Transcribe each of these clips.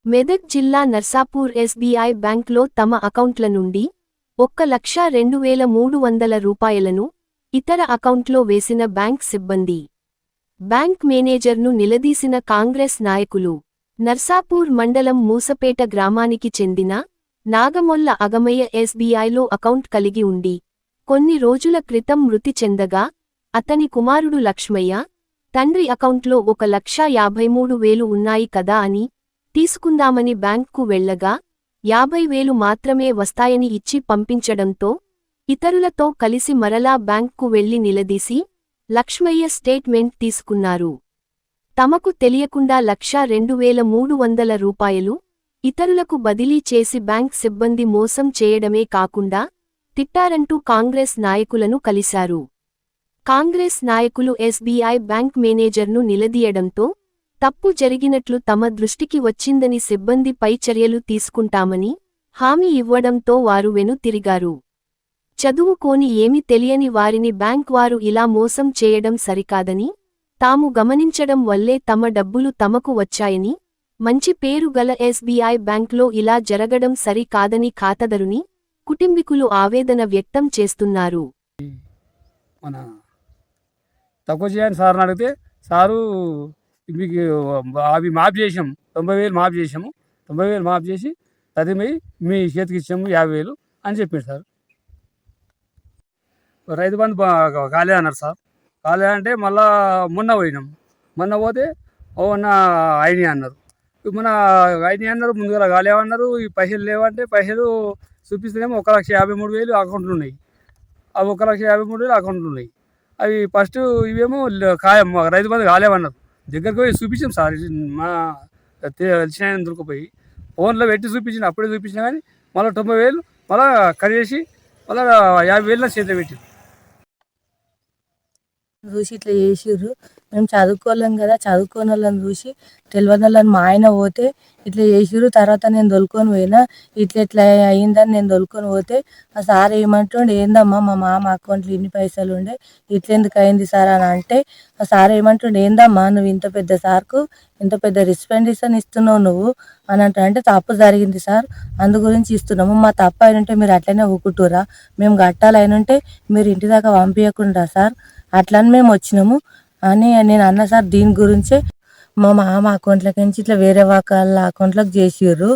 మెదక్ జిల్లా నర్సాపూర్ ఎస్బీఐ బ్యాంక్లో తమ అకౌంట్ల నుండి 1,02,300 రూపాయలను ఇతర అకౌంట్లో వేసిన బ్యాంక్ సిబ్బంది. బ్యాంక్ మేనేజర్ను నిలదీసిన కాంగ్రెస్ నాయకులు. నర్సాపూర్ మండలం మూసపేట గ్రామానికి చెందిన నాగమొల్ల అగమయ్య ఎస్బీఐలో అకౌంట్ కలిగి ఉండి కొన్ని రోజుల క్రితం మృతి చెందగా అతని కుమారుడు లక్ష్మయ్య తండ్రి అకౌంట్లో 1,53,000 ఉన్నాయి కదా అని తీసుకుందామని బ్యాంక్కు వెళ్లగా 50,000 మాత్రమే వస్తాయని ఇచ్చి పంపించడంతో ఇతరులతో కలిసి మరలా బ్యాంక్కు వెళ్లి నిలదీసి లక్ష్మయ్య స్టేట్మెంట్ తీసుకున్నారు. తమకు తెలియకుండా 1,02,300 రూపాయలు ఇతరులకు బదిలీ చేసి బ్యాంక్ సిబ్బంది మోసం చేయడమే కాకుండా తిట్టారంటూ కాంగ్రెస్ నాయకులను కలిశారు. కాంగ్రెస్ నాయకులు ఎస్బీఐ బ్యాంక్ మేనేజర్ను నిలదీయడంతో తప్పు జరిగినట్లు తమ దృష్టికి వచ్చిందని సిబ్బందిపై చర్యలు తీసుకుంటామని హామీ ఇవ్వడంతో వారు వెనుతిరిగారు. చదువుకోని ఏమీ తెలియని వారిని బ్యాంక్ వారు ఇలా మోసం చేయడం సరికాదని, తాము గమనించడం వల్లే తమ డబ్బులు తమకు వచ్చాయని, మంచి పేరు గల ఎస్బీఐ బ్యాంక్లో ఇలా జరగడం సరికాదని ఖాతాదారుని కుటుంబీకులు ఆవేదన వ్యక్తం చేస్తున్నారు. మన తక్కువ చేయని సార్ని అడిగితే సారు మీకు అవి మాఫ్ చేసాము, 90,000 మాఫ్ చేసాము, 90,000 మాఫ్ చేసి తదిమై మీ చేతికి ఇచ్చాము 50,000 అని చెప్పాడు సార్. రైతు బంధు కాలే అన్నారు సార్. కాలే అంటే మళ్ళా మొన్న పోయినాం. మొన్న పోతే నా అయినాయి అన్నారు. మన అయినాయి అన్నారు, ముందుగా కాలేమన్నారు. ఈ పైసలు లేవంటే పైసలు చూపిస్తేనేమో 1,53,000 అకౌంట్లు ఉన్నాయి. అవి 1,53,000 అకౌంట్లు ఉన్నాయి. అవి ఫస్ట్ ఇవేమో రైతు బంధు కాలేమన్నారు. దగ్గరికి పోయి చూపించాం సార్. మా తెలిసిన దొరికిపోయి ఫోన్లో పెట్టి చూపించిన, అప్పుడే చూపించినా కానీ మళ్ళీ 90,000 మళ్ళీ కట్ చేసి మళ్ళీ 50,000 చేతిలో పెట్టి చూసి ఇట్లా చేసిర్రు. మేము చదువుకోలేం కదా, చదువుకోని వాళ్ళని చూసి తెలియని వాళ్ళని మా ఆయన పోతే ఇట్లా చేసిర్రు. తర్వాత నేను దొలుకొని పోయినా, ఇట్లా అయిందని నేను దొలుకొని పోతే ఆ సార్ ఏమంటుండే, ఏందమ్మా మా మామ అకౌంట్లో ఇన్ని పైసలు ఉండే ఇట్లెందుకు అయింది సార్ అని అంటే, ఆ సార్ ఏమంటుండే, ఏందమ్మా నువ్వు ఇంత పెద్ద సార్కు ఇంత పెద్ద రిస్పెండిషన్ ఇస్తున్నావు నువ్వు అని అంటే, తప్పు జరిగింది సార్, అందు గురించి ఇస్తున్నాము. మా తప్పు అయినంటే మీరు అట్లనే ఊకుంటురా, మేము కట్టాలైనంటే మీరు ఇంటి దాకా పంపించకుండా సార్, అట్లని మేము వచ్చినాము అని నేను అన్న సార్. దీని గురించే మా మామ అకౌంట్లోకి నుంచి ఇట్లా వేరే వాళ్ళ అకౌంట్లోకి చేసిర్రు.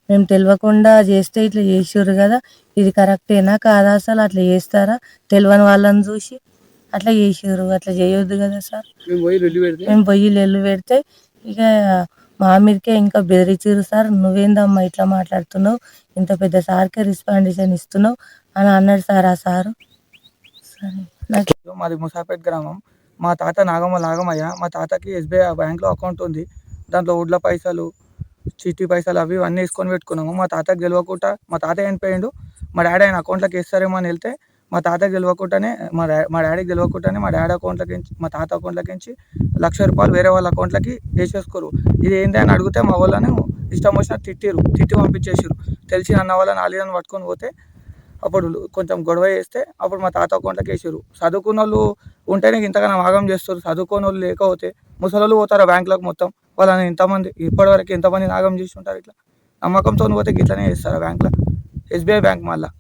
మేము తెలియకుండా చేస్తే ఇట్లా చేసిర్రు కదా, ఇది కరెక్టేనా కాదా, అసలు అట్లా చేస్తారా, తెలియని వాళ్ళని చూసి అట్లా చేసిర్రు. అట్లా చేయొద్దు కదా సార్. మేము పోయి లెల్లు పెడితే ఇక మా మీదకే ఇంకా బెదిరించారు సార్. నువ్వేందమ్మా ఇట్లా మాట్లాడుతున్నావు, ఇంత పెద్ద సార్కే రెస్పాండిషన్ ఇస్తున్నావు అని అన్నాడు సార్ ఆ సారు. సరే, మాది ముసాపేట్ గ్రామం. మా తాత నాగమల్ల నాగమయ్య. మా తాతకి ఎస్బీఐ బ్యాంక్లో అకౌంట్ ఉంది. దాంట్లో ఉడ్ల పైసలు, చిట్టి పైసలు అవి అన్నీ వేసుకొని పెట్టుకున్నాము. మా తాతకి తెలియకుండా, మా తాత చనిపోయిండు, మా డాడీ ఆయన అకౌంట్లోకి వేస్తారేమో అని వెళ్తే మా తాతకి తెలియకుండానే మా డాడీకి తెలియకుండానే మా డాడీ అకౌంట్లోకి మా తాత అకౌంట్లోకి నుంచి 1,00,000 రూపాయలు వేరే వాళ్ళ అకౌంట్లోకి వేసేసుకోరు. ఇది ఏంటి అని అడిగితే మా వాళ్ళని ఇష్టం వచ్చినట్టు తిట్టి పంపించేసారు. తెలిసి అన్న వాళ్ళని ఆలీలను పట్టుకొని పోతే అప్పుడు కొంచెం గొడవ చేస్తే అప్పుడు మా తాత అకౌంట్లోకి వేసారు. చదువుకున్న వాళ్ళు ఉంటేనే ఇంతగానో ఆగం చేస్తారు. చదువుకున్న వాళ్ళు లేకపోతే ముసలోళ్ళు పోతారు బ్యాంకులకు మొత్తం. వాళ్ళని ఇంతమంది ఇప్పటివరకు ఎంతమంది ఆగం చేసి ఉంటారు. ఇట్లా నమ్మకంతో పోతే ఇట్లనే చేస్తారు బ్యాంకులో, ఎస్బీఐ బ్యాంక్ మళ్ళీ.